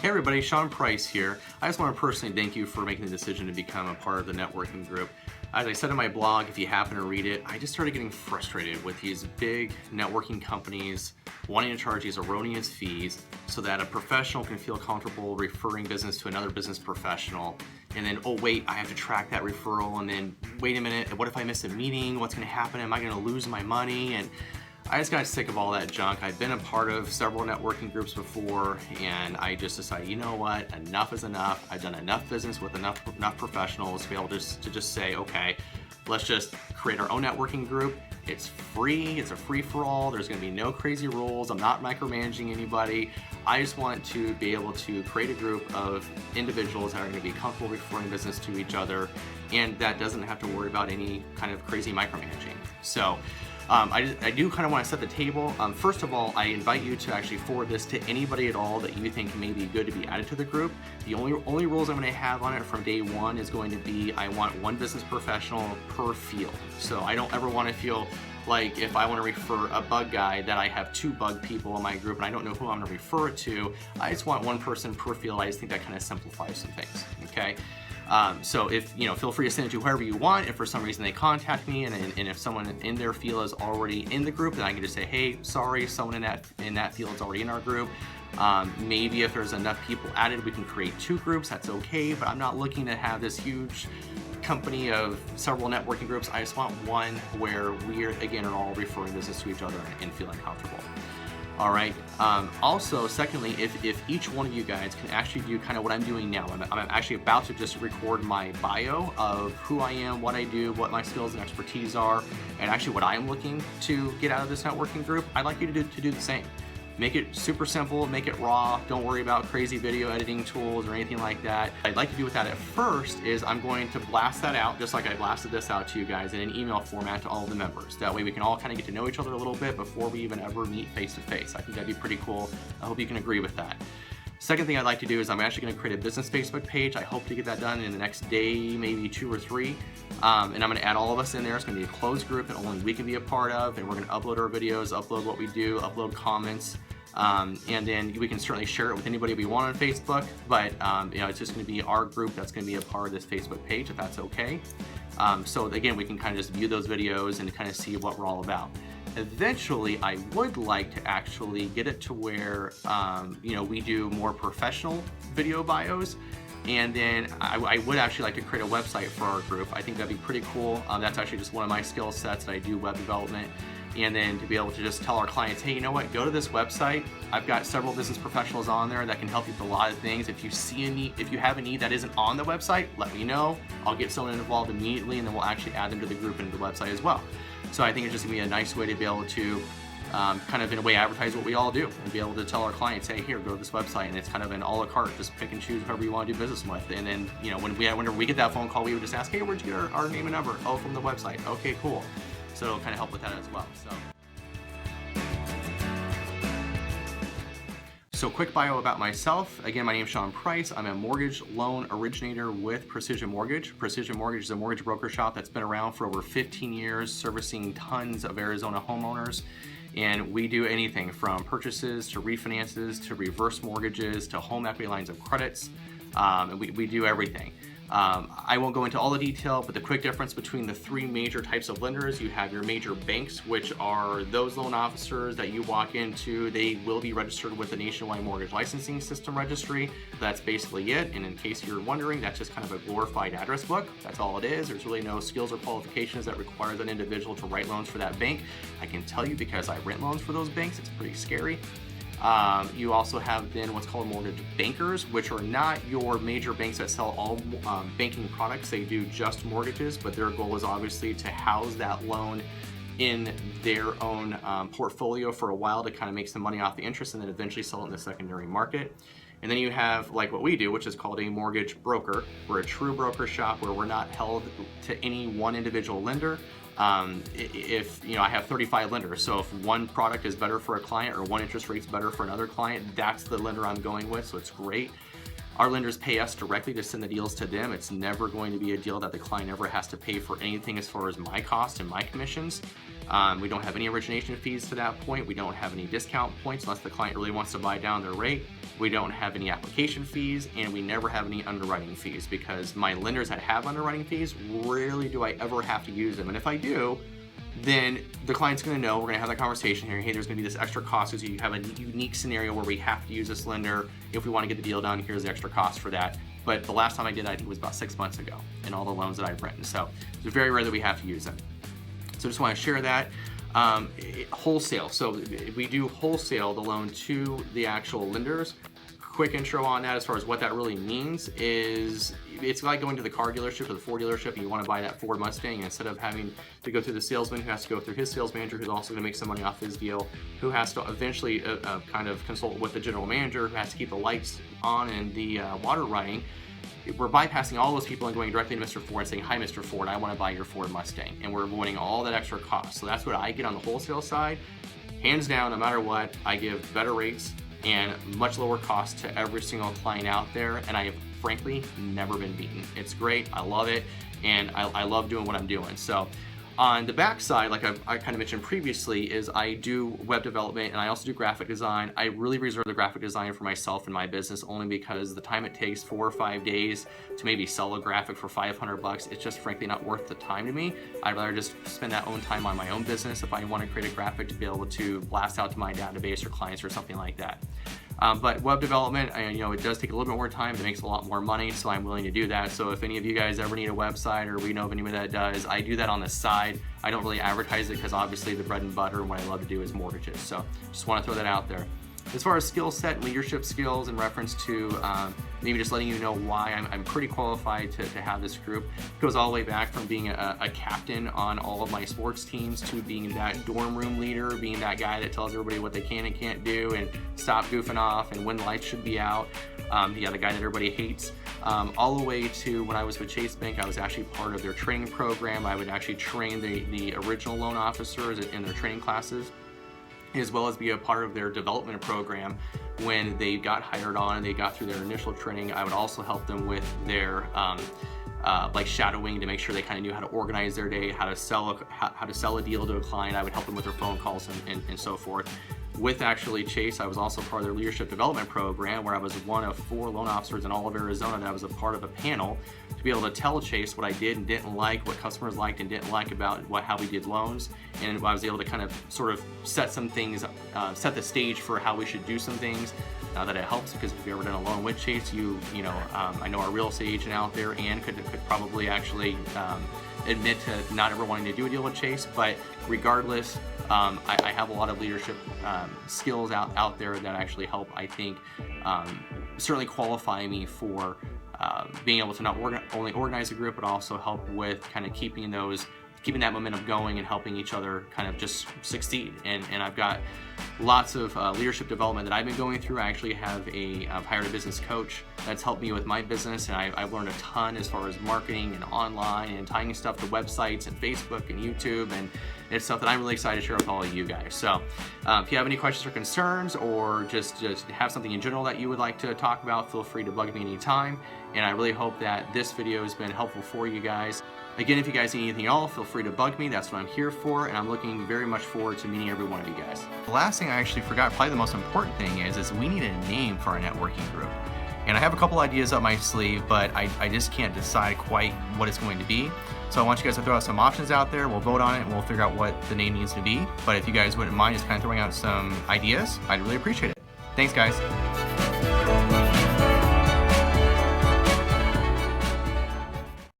Hey everybody, Sean Price here. I just want to personally thank you for making the decision to become a part of the networking group. As I said in my blog, if you happen to read it, I just started getting frustrated with these big networking companies wanting to charge these erroneous fees so that a professional can feel comfortable referring business to another business professional. And then, oh wait, I have to track that referral, and then wait a minute, what if I miss a meeting? What's going to happen? Am I going to lose my money? And I just got sick of all that junk. I've been a part of several networking groups before, and I just decided, you know what, enough is enough. I've done enough business with enough professionals to be able to just say, okay, let's just create our own networking group. It's free, it's a free-for-all, there's gonna be no crazy rules, I'm not micromanaging anybody. I just want to be able to create a group of individuals that are gonna be comfortable referring business to each other, and that doesn't have to worry about any kind of crazy micromanaging. So, I do kind of want to set the table. First of all, I invite you to actually forward this to anybody at all that you think may be good to be added to the group. The only rules I'm going to have on it from day one is going to be I want one business professional per field. So I don't ever want to feel like if I want to refer a bug guy that I have 2 bug people in my group and I don't know who I'm going to refer it to. I just want one person per field. I just think that kind of simplifies some things. Okay. So if, feel free to send it to whoever you want. If for some reason they contact me and if someone in their field is already in the group, then I can just say, hey, sorry, someone in that field is already in our group. Maybe if there's enough people added, we can create 2 groups, that's okay, but I'm not looking to have this huge company of several networking groups. I just want one where we are all referring business to each other and feeling comfortable. All right. Also, secondly, if each one of you guys can actually do kind of what I'm doing now, I'm actually about to just record my bio of who I am, what I do, what my skills and expertise are, and actually what I'm looking to get out of this networking group. I'd like you to do the same. Make it super simple, make it raw. Don't worry about crazy video editing tools or anything like that. I'd like to do with that at first is I'm going to blast that out just like I blasted this out to you guys in an email format to all the members. That way we can all kind of get to know each other a little bit before we even ever meet face to face. I think that'd be pretty cool. I hope you can agree with that. Second thing I'd like to do is I'm actually going to create a business Facebook page. I hope to get that done in the next day, maybe 2 or 3. And I'm going to add all of us in there. It's going to be a closed group that only we can be a part of. And we're going to upload our videos, upload what we do, upload comments. And then we can certainly share it with anybody we want on Facebook. But it's just going to be our group that's going to be a part of this Facebook page, if that's okay. So again, we can kind of just view those videos and kind of see what we're all about. Eventually, I would like to actually get it to where, we do more professional video bios. And then I would actually like to create a website for our group. I think that'd be pretty cool. That's actually just one of my skill sets that I do, web development. And then to be able to just tell our clients, hey, you know what, go to this website. I've got several business professionals on there that can help you with a lot of things. If you have a need that isn't on the website, let me know. I'll get someone involved immediately, and then we'll actually add them to the group and the website as well. So I think it's just gonna be a nice way to be able to kind of in a way advertise what we all do and be able to tell our clients, hey, here, go to this website, and it's kind of an a la carte, just pick and choose whoever you want to do business with. And then, whenever we get that phone call, we would just ask, hey, where'd you get our name and number? Oh, from the website. Okay, cool. So it'll kind of help with that as well. So quick bio about myself. Again, my name is Sean Price. I'm a mortgage loan originator with Precision Mortgage. Precision Mortgage is a mortgage broker shop that's been around for over 15 years, servicing tons of Arizona homeowners. And we do anything from purchases to refinances to reverse mortgages to home equity lines of credits. And we do everything. I won't go into all the detail, but the quick difference between the 3 major types of lenders, you have your major banks, which are those loan officers that you walk into. They will be registered with the Nationwide Mortgage Licensing System Registry. That's basically it. And in case you're wondering, that's just kind of a glorified address book. That's all it is. There's really no skills or qualifications that requires an individual to write loans for that bank. I can tell you because I rent loans for those banks. It's pretty scary. You also have then what's called mortgage bankers, which are not your major banks that sell all banking products. They do just mortgages, but their goal is obviously to house that loan in their own portfolio for a while to kind of make some money off the interest and then eventually sell it in the secondary market. And then you have like what we do, which is called a mortgage broker. We're a true broker shop where we're not held to any one individual lender. If I have 35 lenders, so if one product is better for a client or one interest rate's better for another client, that's the lender I'm going with, so it's great. Our lenders pay us directly to send the deals to them. It's never going to be a deal that the client ever has to pay for anything as far as my cost and my commissions. We don't have any origination fees to that point. We don't have any discount points unless the client really wants to buy down their rate. We don't have any application fees, and we never have any underwriting fees, because my lenders that have underwriting fees, rarely do I ever have to use them. And if I do, then the client's going to know, we're going to have that conversation here. Hey, there's going to be this extra cost because you have a unique scenario where we have to use this lender. If we want to get the deal done, here's the extra cost for that. But the last time I did that, I think, was about 6 months ago in all the loans that I've written. So it's very rare that we have to use them. So just want to share that. Wholesale. So we do wholesale the loan to the actual lenders. Quick intro on that as far as what that really means is it's like going to the car dealership or the Ford dealership and you want to buy that Ford Mustang, and instead of having to go through the salesman who has to go through his sales manager who's also going to make some money off his deal, who has to eventually kind of consult with the general manager who has to keep the lights on and the water running, we're bypassing all those people and going directly to Mr. Ford and saying, hi, Mr. Ford, I want to buy your Ford Mustang. And we're avoiding all that extra cost. So that's what I get on the wholesale side. Hands down, no matter what, I give better rates and much lower cost to every single client out there. And I have frankly never been beaten. It's great. I love it. And I love doing what I'm doing. So on the back side, like I kind of mentioned previously, is I do web development and I also do graphic design. I really reserve the graphic design for myself and my business only because the time it takes 4 or 5 days to maybe sell a graphic for $500, it's just frankly not worth the time to me. I'd rather just spend that own time on my own business if I want to create a graphic to be able to blast out to my database or clients or something like that. But web development, it does take a little bit more time. It makes a lot more money, so I'm willing to do that. So if any of you guys ever need a website or we know of anybody that does, I do that on the side. I don't really advertise it because obviously the bread and butter and what I love to do is mortgages. So just want to throw that out there. As far as skill set, leadership skills in reference to maybe just letting you know why I'm pretty qualified to have this group, it goes all the way back from being a captain on all of my sports teams to being that dorm room leader, being that guy that tells everybody what they can and can't do and stop goofing off and when the lights should be out. The guy that everybody hates, all the way to when I was with Chase Bank, I was actually part of their training program. I would actually train the original loan officers in their training classes, as well as be a part of their development program when they got hired on and they got through their initial training. I would also help them with their like shadowing to make sure they kind of knew how to organize their day, how to sell a deal to a client. I would help them with their phone calls and so forth. With actually Chase, I was also part of their leadership development program where I was one of 4 loan officers in all of Arizona that was a part of a panel to be able to tell Chase what I did and didn't like, what customers liked and didn't like about how we did loans. And I was able to kind of sort of set some things, set the stage for how we should do some things. Now that it helps, because if you've ever done a loan with Chase, I know our real estate agent out there, Ann, could probably actually admit to not ever wanting to do a deal with Chase, but regardless, I have a lot of leadership skills out there that actually help, I think, certainly qualify me for being able to not only organize a group, but also help with kind of keeping that momentum going and helping each other kind of just succeed. And I've got lots of leadership development that I've been going through. I actually I've hired a business coach that's helped me with my business, and I've learned a ton as far as marketing and online and tying stuff to websites and Facebook and YouTube, and it's stuff that I'm really excited to share with all of you guys. So if you have any questions or concerns, or just have something in general that you would like to talk about, feel free to bug me anytime. And I really hope that this video has been helpful for you guys. Again, if you guys need anything at all, feel free to bug me. That's what I'm here for, and I'm looking very much forward to meeting every one of you guys. The last thing I actually forgot, probably the most important thing, is we need a name for our networking group. And I have a couple ideas up my sleeve, but I just can't decide quite what it's going to be. So I want you guys to throw out some options out there. We'll vote on it and we'll figure out what the name needs to be. But if you guys wouldn't mind just kind of throwing out some ideas, I'd really appreciate it. Thanks, guys.